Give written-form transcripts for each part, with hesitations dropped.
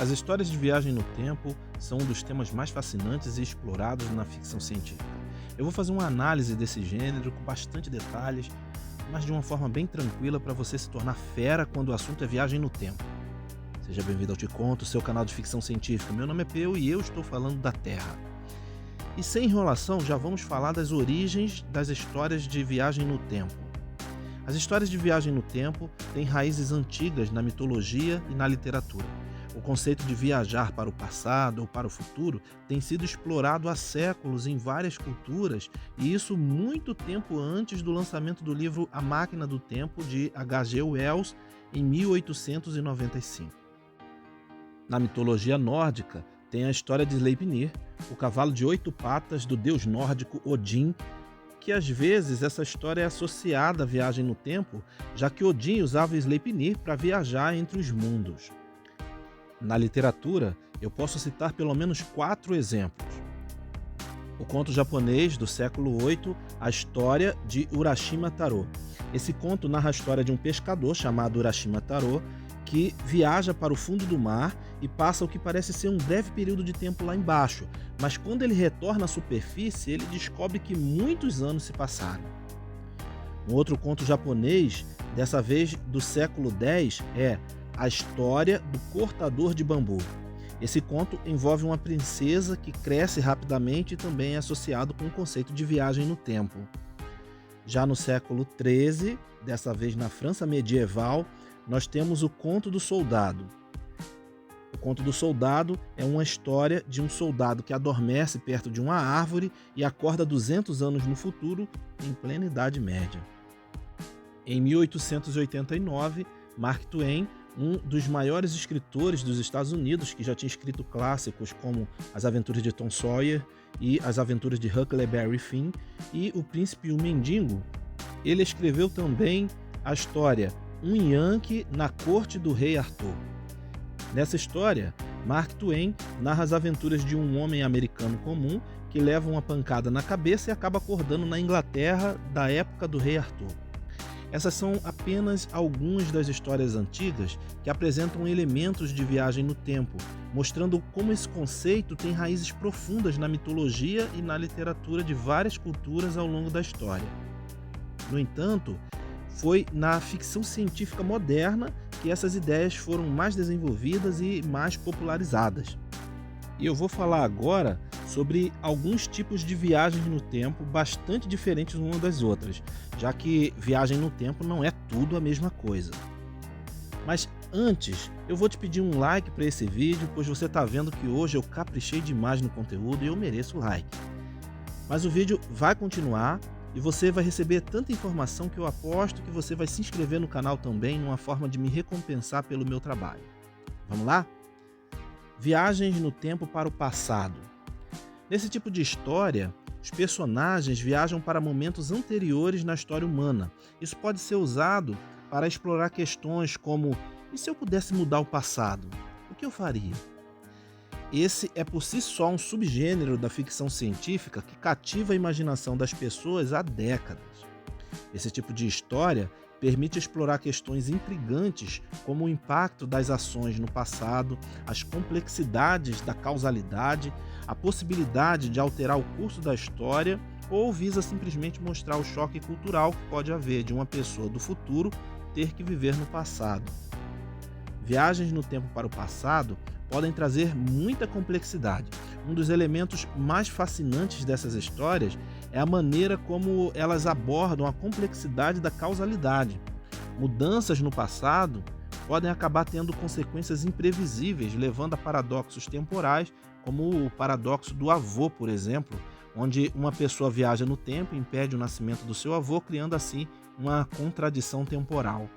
As histórias de viagem no tempo são um dos temas mais fascinantes e explorados na ficção científica. Eu vou fazer uma análise desse gênero com bastante detalhes, mas de uma forma bem tranquila para você se tornar fera quando o assunto é viagem no tempo. Seja bem-vindo ao Te Conto, seu canal de ficção científica. Meu nome é Peu e eu estou falando da Terra. E sem enrolação, já vamos falar das origens das histórias de viagem no tempo. As histórias de viagem no tempo têm raízes antigas na mitologia e na literatura. O conceito de viajar para o passado ou para o futuro tem sido explorado há séculos em várias culturas, e isso muito tempo antes do lançamento do livro A Máquina do Tempo, de H.G. Wells, em 1895. Na mitologia nórdica, tem a história de Sleipnir, o cavalo de 8 patas do deus nórdico Odin, que às vezes essa história é associada à viagem no tempo, já que Odin usava Sleipnir para viajar entre os mundos. Na literatura, eu posso citar pelo menos 4 exemplos. O conto japonês do século VIII, A História de Urashima Taro. Esse conto narra a história de um pescador chamado Urashima Taro, que viaja para o fundo do mar e passa o que parece ser um breve período de tempo lá embaixo, mas quando ele retorna à superfície, ele descobre que muitos anos se passaram. Um outro conto japonês, dessa vez do século X, é A História do Cortador de Bambu. Esse conto envolve uma princesa que cresce rapidamente e também é associado com o conceito de viagem no tempo. Já no século XIII, dessa vez na França medieval, nós temos o Conto do Soldado. O Conto do Soldado é uma história de um soldado que adormece perto de uma árvore e acorda 200 anos no futuro, em plena Idade Média. Em 1889, Mark Twain, um dos maiores escritores dos Estados Unidos, que já tinha escrito clássicos como As Aventuras de Tom Sawyer e As Aventuras de Huckleberry Finn e O Príncipe e o Mendigo, ele escreveu também a história Um Yankee na Corte do Rei Arthur. Nessa história, Mark Twain narra as aventuras de um homem americano comum que leva uma pancada na cabeça e acaba acordando na Inglaterra da época do Rei Arthur. Essas são apenas algumas das histórias antigas que apresentam elementos de viagem no tempo, mostrando como esse conceito tem raízes profundas na mitologia e na literatura de várias culturas ao longo da história. No entanto, foi na ficção científica moderna que essas ideias foram mais desenvolvidas e mais popularizadas. E eu vou falar agora sobre alguns tipos de viagens no tempo bastante diferentes umas das outras, já que viagem no tempo não é tudo a mesma coisa. Mas antes, eu vou te pedir um like para esse vídeo, pois você está vendo que hoje eu caprichei demais no conteúdo e eu mereço o like. Mas o vídeo vai continuar e você vai receber tanta informação que eu aposto que você vai se inscrever no canal também, numa forma de me recompensar pelo meu trabalho. Vamos lá? Viagens no tempo para o passado. Nesse tipo de história, os personagens viajam para momentos anteriores na história humana. Isso pode ser usado para explorar questões como: e se eu pudesse mudar o passado? O que eu faria? Esse é por si só um subgênero da ficção científica que cativa a imaginação das pessoas há décadas. Esse tipo de história permite explorar questões intrigantes como o impacto das ações no passado, as complexidades da causalidade, a possibilidade de alterar o curso da história, ou visa simplesmente mostrar o choque cultural que pode haver de uma pessoa do futuro ter que viver no passado. Viagens no tempo para o passado podem trazer muita complexidade. Um dos elementos mais fascinantes dessas histórias é a maneira como elas abordam a complexidade da causalidade. Mudanças no passado podem acabar tendo consequências imprevisíveis, levando a paradoxos temporais, como o paradoxo do avô, por exemplo, onde uma pessoa viaja no tempo e impede o nascimento do seu avô, criando assim uma contradição temporal.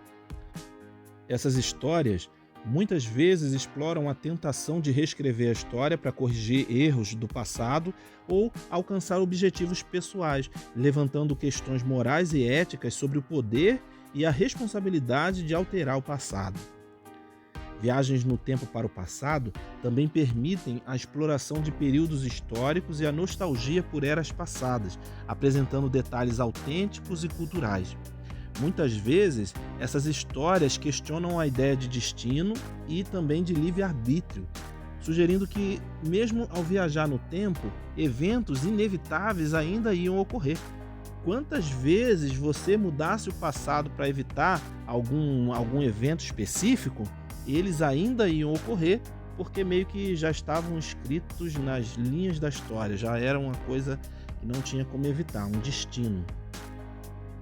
Essas histórias muitas vezes exploram a tentação de reescrever a história para corrigir erros do passado ou alcançar objetivos pessoais, levantando questões morais e éticas sobre o poder e a responsabilidade de alterar o passado. Viagens no tempo para o passado também permitem a exploração de períodos históricos e a nostalgia por eras passadas, apresentando detalhes autênticos e culturais. Muitas vezes, essas histórias questionam a ideia de destino e também de livre-arbítrio, sugerindo que, mesmo ao viajar no tempo, eventos inevitáveis ainda iam ocorrer. Quantas vezes você mudasse o passado para evitar algum evento específico, eles ainda iam ocorrer, porque meio que já estavam escritos nas linhas da história, já era uma coisa que não tinha como evitar, um destino.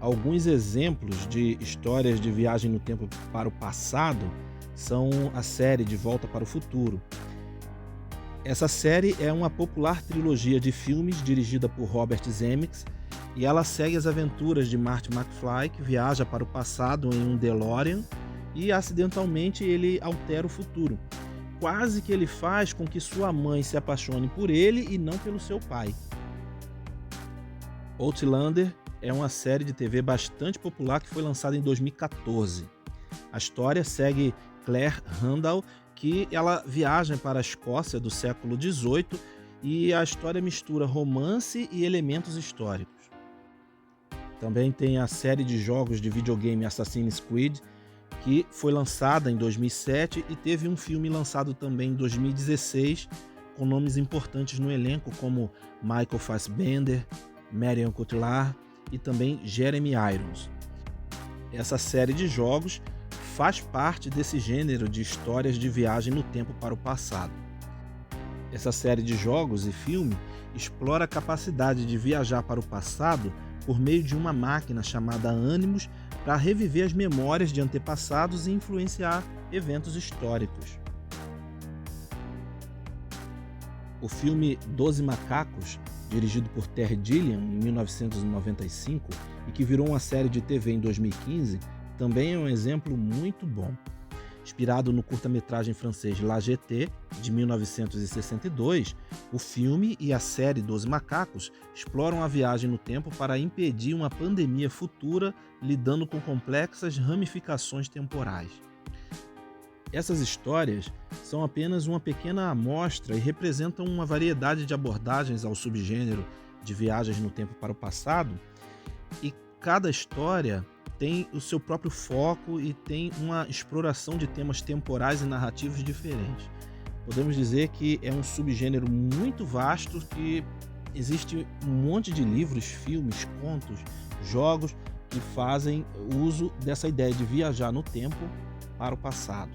Alguns exemplos de histórias de viagem no tempo para o passado são a série De Volta para o Futuro. Essa série é uma popular trilogia de filmes dirigida por Robert Zemeckis e ela segue as aventuras de Marty McFly, que viaja para o passado em um DeLorean e acidentalmente ele altera o futuro. Quase que ele faz com que sua mãe se apaixone por ele e não pelo seu pai. Outlander é uma série de TV bastante popular que foi lançada em 2014. A história segue Claire Randall, que ela viaja para a Escócia do século XVIII e a história mistura romance e elementos históricos. Também tem a série de jogos de videogame Assassin's Creed, que foi lançada em 2007 e teve um filme lançado também em 2016, com nomes importantes no elenco como Michael Fassbender, Marion Cotillard e também Jeremy Irons. Essa série de jogos faz parte desse gênero de histórias de viagem no tempo para o passado. Essa série de jogos e filme explora a capacidade de viajar para o passado por meio de uma máquina chamada Animus para reviver as memórias de antepassados e influenciar eventos históricos. O filme 12 Macacos, dirigido por Terry Gilliam em 1995 e que virou uma série de TV em 2015, também é um exemplo muito bom. Inspirado no curta-metragem francês La Jetée, de 1962, o filme e a série 12 Macacos exploram a viagem no tempo para impedir uma pandemia futura, lidando com complexas ramificações temporais. Essas histórias são apenas uma pequena amostra e representam uma variedade de abordagens ao subgênero de viagens no tempo para o passado, e cada história tem o seu próprio foco e tem uma exploração de temas temporais e narrativos diferentes. Podemos dizer que é um subgênero muito vasto, que existe um monte de livros, filmes, contos, jogos que fazem uso dessa ideia de viajar no tempo para o passado.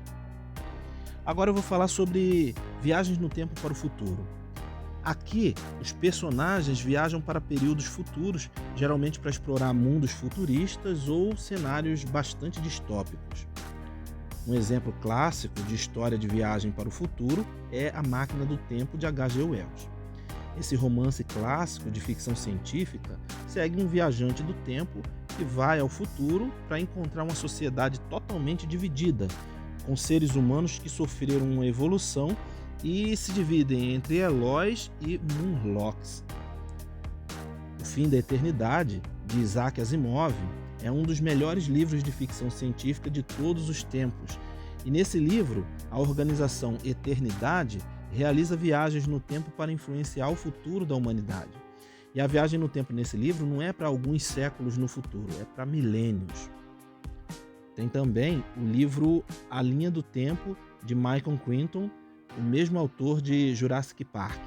Agora eu vou falar sobre viagens no tempo para o futuro. Aqui, os personagens viajam para períodos futuros, geralmente para explorar mundos futuristas ou cenários bastante distópicos. Um exemplo clássico de história de viagem para o futuro é A Máquina do Tempo, de H.G. Wells. Esse romance clássico de ficção científica segue um viajante do tempo que vai ao futuro para encontrar uma sociedade totalmente dividida, com seres humanos que sofreram uma evolução e se dividem entre Eloys e Moonlocks. O Fim da Eternidade, de Isaac Asimov, é um dos melhores livros de ficção científica de todos os tempos. E nesse livro, a organização Eternidade realiza viagens no tempo para influenciar o futuro da humanidade. E a viagem no tempo nesse livro não é para alguns séculos no futuro, é para milênios. Tem também o livro A Linha do Tempo, de Michael Crichton, o mesmo autor de Jurassic Park.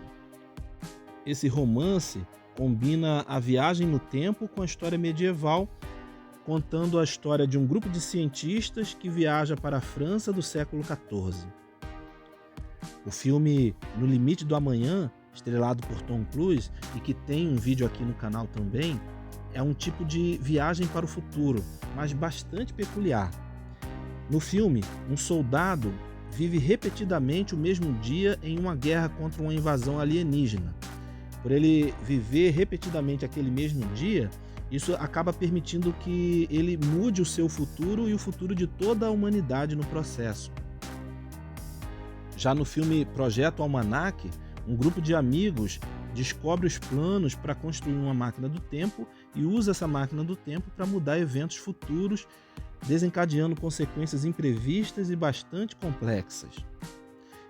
Esse romance combina a viagem no tempo com a história medieval, contando a história de um grupo de cientistas que viaja para a França do século XIV. O filme No Limite do Amanhã, estrelado por Tom Cruise e que tem um vídeo aqui no canal também, é um tipo de viagem para o futuro, mas bastante peculiar. No filme, um soldado vive repetidamente o mesmo dia em uma guerra contra uma invasão alienígena. Por ele viver repetidamente aquele mesmo dia, isso acaba permitindo que ele mude o seu futuro e o futuro de toda a humanidade no processo. Já no filme Projeto Almanac, um grupo de amigos descobre os planos para construir uma máquina do tempo e usa essa máquina do tempo para mudar eventos futuros, desencadeando consequências imprevistas e bastante complexas.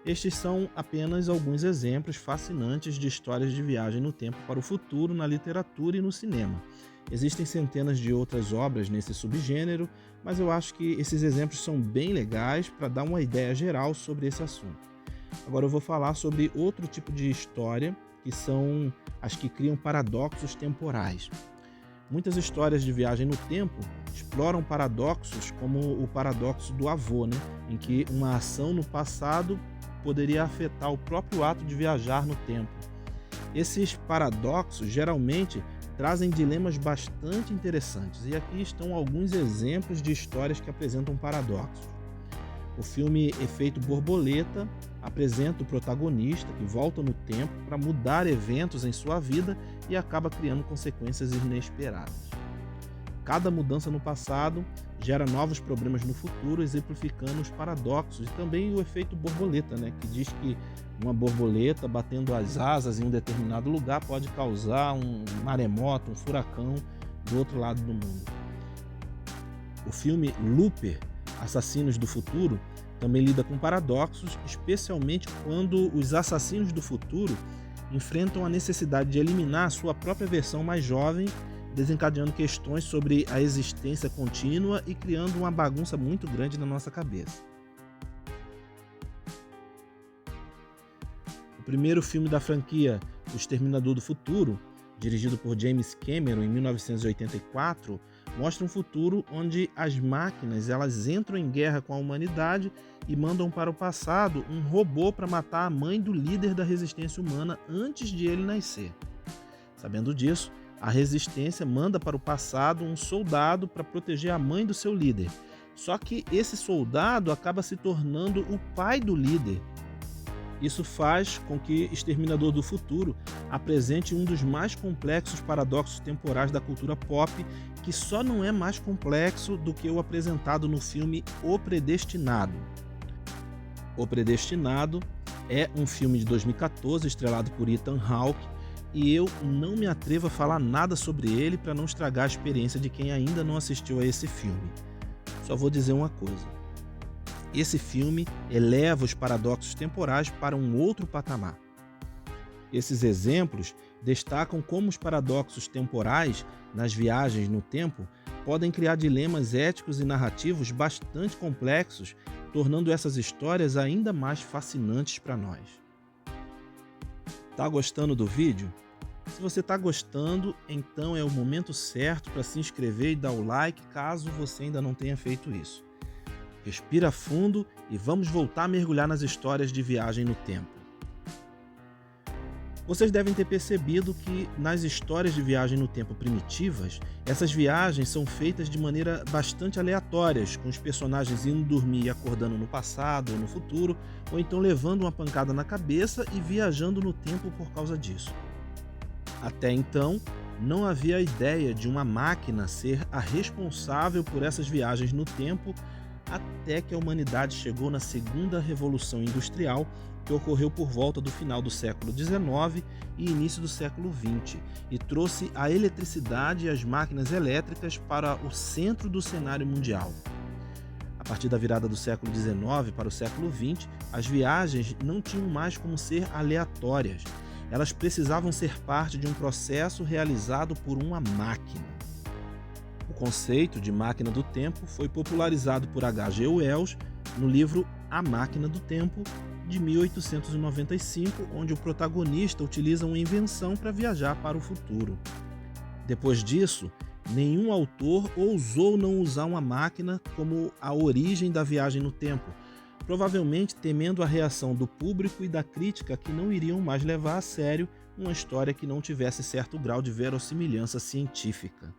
Estes são apenas alguns exemplos fascinantes de histórias de viagem no tempo para o futuro na literatura e no cinema. Existem centenas de outras obras nesse subgênero, mas eu acho que esses exemplos são bem legais para dar uma ideia geral sobre esse assunto. Agora eu vou falar sobre outro tipo de história, que são as que criam paradoxos temporais. Muitas histórias de viagem no tempo exploram paradoxos como o paradoxo do avô, né? Em que uma ação no passado poderia afetar o próprio ato de viajar no tempo. Esses paradoxos geralmente trazem dilemas bastante interessantes, e aqui estão alguns exemplos de histórias que apresentam paradoxos. O filme Efeito Borboleta apresenta o protagonista que volta no tempo para mudar eventos em sua vida e acaba criando consequências inesperadas. Cada mudança no passado gera novos problemas no futuro, exemplificando os paradoxos, e também o efeito borboleta, né, que diz que uma borboleta batendo as asas em um determinado lugar pode causar um maremoto, um furacão do outro lado do mundo. O filme Looper, Assassinos do Futuro, também lida com paradoxos, especialmente quando os assassinos do futuro enfrentam a necessidade de eliminar a sua própria versão mais jovem, desencadeando questões sobre a existência contínua e criando uma bagunça muito grande na nossa cabeça. O primeiro filme da franquia, O Exterminador do Futuro, dirigido por James Cameron em 1984, mostra um futuro onde as máquinas elas entram em guerra com a humanidade e mandam para o passado um robô para matar a mãe do líder da resistência humana antes de ele nascer. Sabendo disso, a resistência manda para o passado um soldado para proteger a mãe do seu líder. Só que esse soldado acaba se tornando o pai do líder. Isso faz com que Exterminador do Futuro apresente um dos mais complexos paradoxos temporais da cultura pop, que só não é mais complexo do que o apresentado no filme O Predestinado. O Predestinado é um filme de 2014 estrelado por Ethan Hawke, e eu não me atrevo a falar nada sobre ele para não estragar a experiência de quem ainda não assistiu a esse filme. Só vou dizer uma coisa. Esse filme eleva os paradoxos temporais para um outro patamar. Esses exemplos destacam como os paradoxos temporais nas viagens no tempo podem criar dilemas éticos e narrativos bastante complexos, tornando essas histórias ainda mais fascinantes para nós. Tá gostando do vídeo? Se você está gostando, então é o momento certo para se inscrever e dar o like, caso você ainda não tenha feito isso. Respira fundo e vamos voltar a mergulhar nas histórias de viagem no tempo. Vocês devem ter percebido que nas histórias de viagem no tempo primitivas, essas viagens são feitas de maneira bastante aleatórias, com os personagens indo dormir e acordando no passado ou no futuro, ou então levando uma pancada na cabeça e viajando no tempo por causa disso. Até então, não havia a ideia de uma máquina ser a responsável por essas viagens no tempo, até que a humanidade chegou na segunda revolução industrial, que ocorreu por volta do final do século XIX e início do século XX, e trouxe a eletricidade e as máquinas elétricas para o centro do cenário mundial. A partir da virada do século XIX para o século XX, as viagens não tinham mais como ser aleatórias. Elas precisavam ser parte de um processo realizado por uma máquina. O conceito de máquina do tempo foi popularizado por H.G. Wells no livro A Máquina do Tempo, de 1895, onde o protagonista utiliza uma invenção para viajar para o futuro. Depois disso, nenhum autor ousou não usar uma máquina como a origem da viagem no tempo, provavelmente temendo a reação do público e da crítica, que não iriam mais levar a sério uma história que não tivesse certo grau de verossimilhança científica.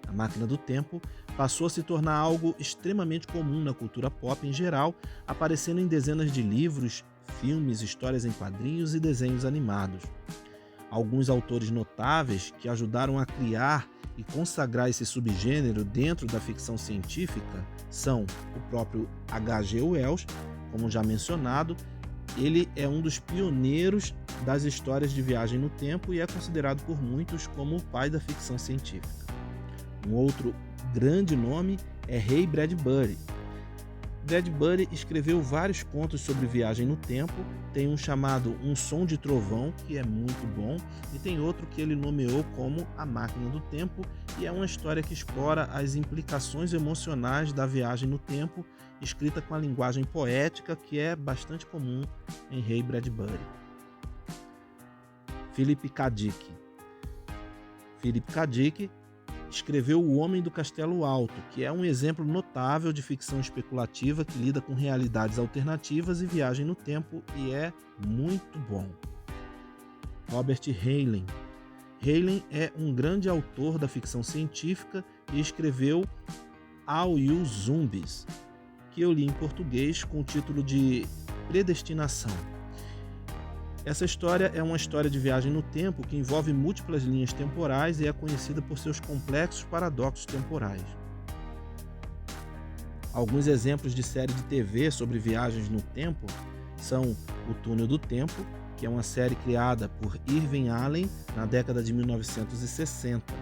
A máquina do tempo passou a se tornar algo extremamente comum na cultura pop em geral, aparecendo em dezenas de livros, filmes, histórias em quadrinhos e desenhos animados. Alguns autores notáveis que ajudaram a criar e consagrar esse subgênero dentro da ficção científica são o próprio H.G. Wells, como já mencionado. Ele é um dos pioneiros das histórias de viagem no tempo e é considerado por muitos como o pai da ficção científica. Um outro grande nome é Ray Bradbury. Bradbury escreveu vários contos sobre viagem no tempo, tem um chamado Um Som de Trovão, que é muito bom, e tem outro que ele nomeou como A Máquina do Tempo, e é uma história que explora as implicações emocionais da viagem no tempo, escrita com a linguagem poética que é bastante comum em Ray Bradbury. Philip K. Dick. Philip K. Dick escreveu O Homem do Castelo Alto, que é um exemplo notável de ficção especulativa que lida com realidades alternativas e viagem no tempo, e é muito bom. Robert Heinlein. Heinlein é um grande autor da ficção científica e escreveu All You Zombies, que eu li em português com o título de Predestinação. Essa história é uma história de viagem no tempo que envolve múltiplas linhas temporais e é conhecida por seus complexos paradoxos temporais. Alguns exemplos de série de TV sobre viagens no tempo são O Túnel do Tempo, que é uma série criada por Irving Allen na década de 1960.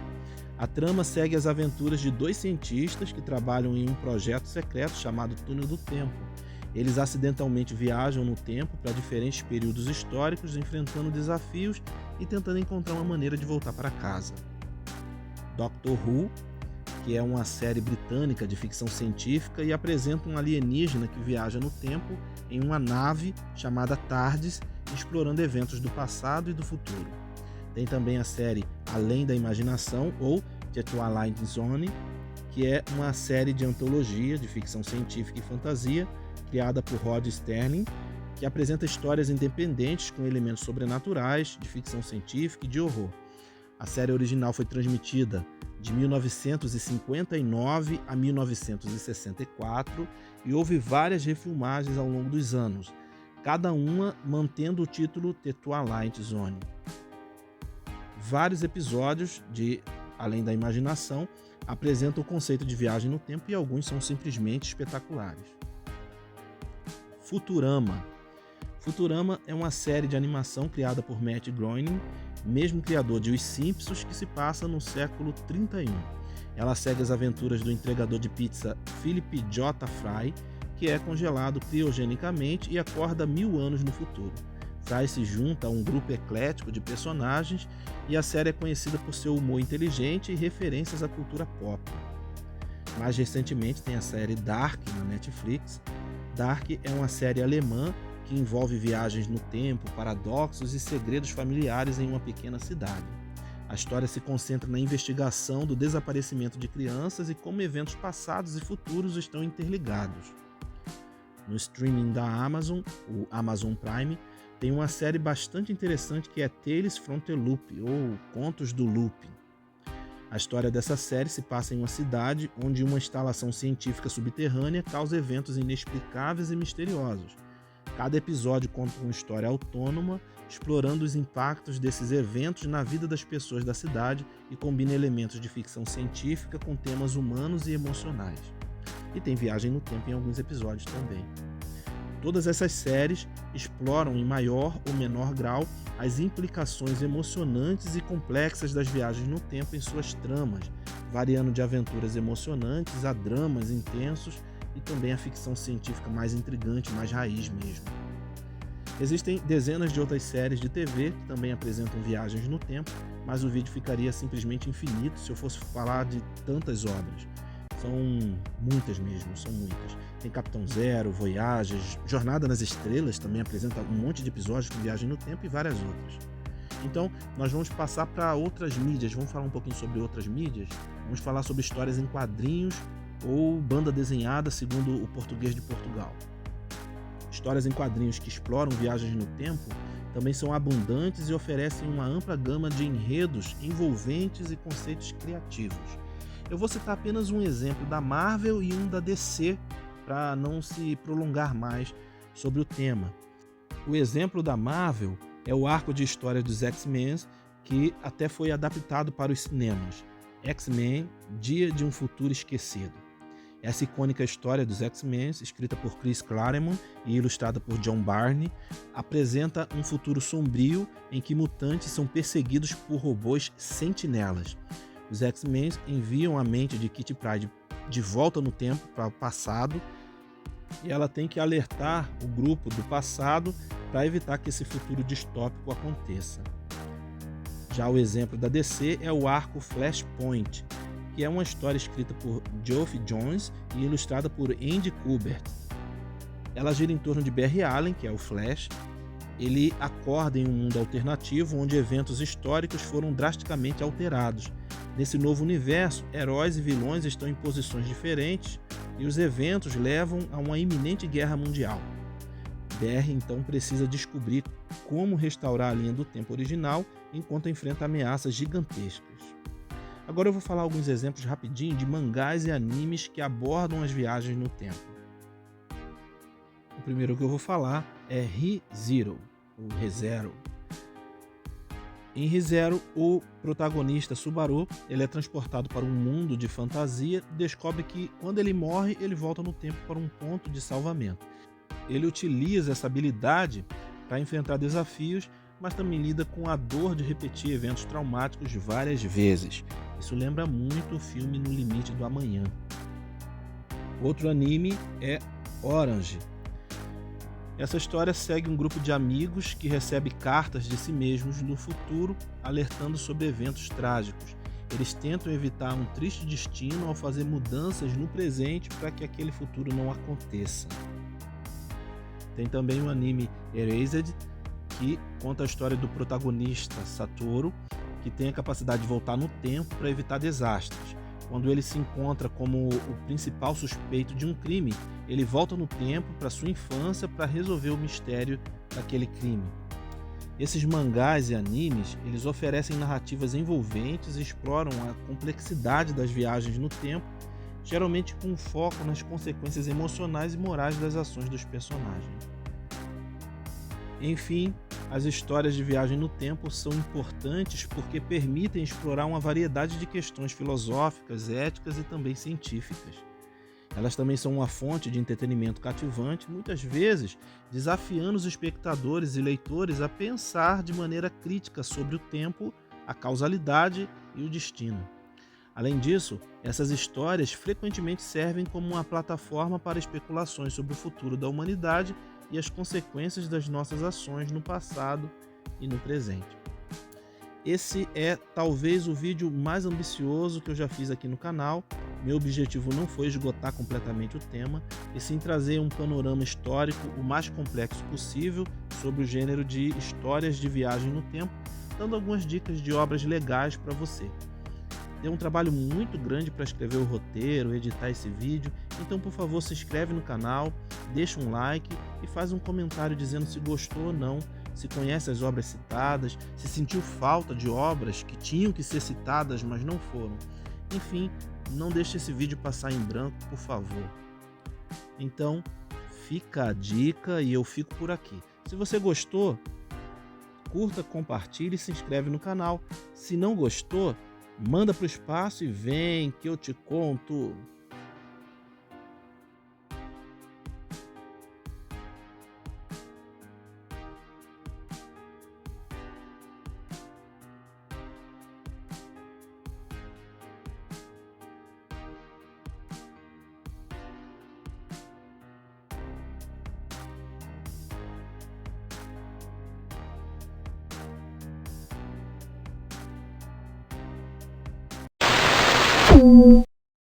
A trama segue as aventuras de dois cientistas que trabalham em um projeto secreto chamado Túnel do Tempo. Eles acidentalmente viajam no tempo para diferentes períodos históricos, enfrentando desafios e tentando encontrar uma maneira de voltar para casa. Doctor Who, que é uma série britânica de ficção científica e apresenta um alienígena que viaja no tempo em uma nave chamada TARDIS, explorando eventos do passado e do futuro. Tem também a série Além da Imaginação, ou The Twilight Zone, que é uma série de antologia de ficção científica e fantasia, criada por Rod Serling, que apresenta histórias independentes com elementos sobrenaturais, de ficção científica e de horror. A série original foi transmitida de 1959 a 1964 e houve várias refilmagens ao longo dos anos, cada uma mantendo o título The Twilight Zone. Vários episódios de Além da Imaginação apresentam o conceito de viagem no tempo e alguns são simplesmente espetaculares. Futurama. Futurama é uma série de animação criada por Matt Groening, mesmo criador de Os Simpsons, que se passa no século 31. Ela segue as aventuras do entregador de pizza Philip J. Fry, que é congelado criogenicamente e acorda 1000 anos no futuro. Fry se junta a um grupo eclético de personagens e a série é conhecida por seu humor inteligente e referências à cultura pop. Mais recentemente tem a série Dark na Netflix. Dark é uma série alemã que envolve viagens no tempo, paradoxos e segredos familiares em uma pequena cidade. A história se concentra na investigação do desaparecimento de crianças e como eventos passados e futuros estão interligados. No streaming da Amazon, o Amazon Prime, tem uma série bastante interessante que é Tales from the Loop, ou Contos do Loop. A história dessa série se passa em uma cidade onde uma instalação científica subterrânea causa eventos inexplicáveis e misteriosos. Cada episódio conta uma história autônoma, explorando os impactos desses eventos na vida das pessoas da cidade e combina elementos de ficção científica com temas humanos e emocionais. E tem viagem no tempo em alguns episódios também. Todas essas séries exploram em maior ou menor grau as implicações emocionantes e complexas das viagens no tempo em suas tramas, variando de aventuras emocionantes a dramas intensos e também a ficção científica mais intrigante, mais raiz mesmo. Existem dezenas de outras séries de TV que também apresentam viagens no tempo, mas o vídeo ficaria simplesmente infinito se eu fosse falar de tantas obras. São muitas mesmo, são muitas. Tem Capitão Zero, Voyager, Jornada nas Estrelas também apresenta um monte de episódios com viagem no tempo e várias outras. Então, nós vamos passar para outras mídias, vamos falar um pouquinho sobre outras mídias, vamos falar sobre histórias em quadrinhos ou banda desenhada segundo o português de Portugal. Histórias em quadrinhos que exploram viagens no tempo também são abundantes e oferecem uma ampla gama de enredos envolventes e conceitos criativos. Eu vou citar apenas um exemplo da Marvel e um da DC, para não se prolongar mais sobre o tema. O exemplo da Marvel é o arco de história dos X-Men, que até foi adaptado para os cinemas. X-Men, Dia de um Futuro Esquecido. Essa icônica história dos X-Men, escrita por Chris Claremont e ilustrada por John Byrne, apresenta um futuro sombrio em que mutantes são perseguidos por robôs sentinelas. Os X-Men enviam a mente de Kitty Pryde de volta no tempo para o passado e ela tem que alertar o grupo do passado para evitar que esse futuro distópico aconteça. Já o exemplo da DC é o arco Flashpoint, que é uma história escrita por Geoff Johns e ilustrada por Andy Kubert. Ela gira em torno de Barry Allen, que é o Flash. Ele acorda em um mundo alternativo onde eventos históricos foram drasticamente alterados. Nesse novo universo, heróis e vilões estão em posições diferentes e os eventos levam a uma iminente guerra mundial. Barry então precisa descobrir como restaurar a linha do tempo original enquanto enfrenta ameaças gigantescas. Agora eu vou falar alguns exemplos rapidinho de mangás e animes que abordam as viagens no tempo. O primeiro que eu vou falar é Re:Zero, ou Re:Zero. Em Re:Zero, o protagonista Subaru ele é transportado para um mundo de fantasia e descobre que quando ele morre, ele volta no tempo para um ponto de salvamento. Ele utiliza essa habilidade para enfrentar desafios, mas também lida com a dor de repetir eventos traumáticos várias vezes. Isso lembra muito o filme No Limite do Amanhã. Outro anime é Orange. Essa história segue um grupo de amigos que recebe cartas de si mesmos no futuro, alertando sobre eventos trágicos. Eles tentam evitar um triste destino ao fazer mudanças no presente para que aquele futuro não aconteça. Tem também o anime Erased, que conta a história do protagonista Satoru, que tem a capacidade de voltar no tempo para evitar desastres. Quando ele se encontra como o principal suspeito de um crime, ele volta no tempo para sua infância para resolver o mistério daquele crime. Esses mangás e animes, eles oferecem narrativas envolventes e exploram a complexidade das viagens no tempo, geralmente com foco nas consequências emocionais e morais das ações dos personagens. Enfim, as histórias de viagem no tempo são importantes porque permitem explorar uma variedade de questões filosóficas, éticas e também científicas. Elas também são uma fonte de entretenimento cativante, muitas vezes desafiando os espectadores e leitores a pensar de maneira crítica sobre o tempo, a causalidade e o destino. Além disso, essas histórias frequentemente servem como uma plataforma para especulações sobre o futuro da humanidade e as consequências das nossas ações no passado e no presente. Esse é talvez o vídeo mais ambicioso que eu já fiz aqui no canal. Meu objetivo não foi esgotar completamente o tema, e sim trazer um panorama histórico o mais complexo possível sobre o gênero de histórias de viagem no tempo, dando algumas dicas de obras legais para você. Deu um trabalho muito grande para escrever o roteiro, editar esse vídeo, então por favor se inscreve no canal, deixa um like e faz um comentário dizendo se gostou ou não, se conhece as obras citadas, se sentiu falta de obras que tinham que ser citadas, mas não foram. Enfim, não deixe esse vídeo passar em branco, por favor. Então, fica a dica e eu fico por aqui. Se você gostou, curta, compartilhe e se inscreve no canal. Se não gostou, manda para o espaço e vem que eu te conto.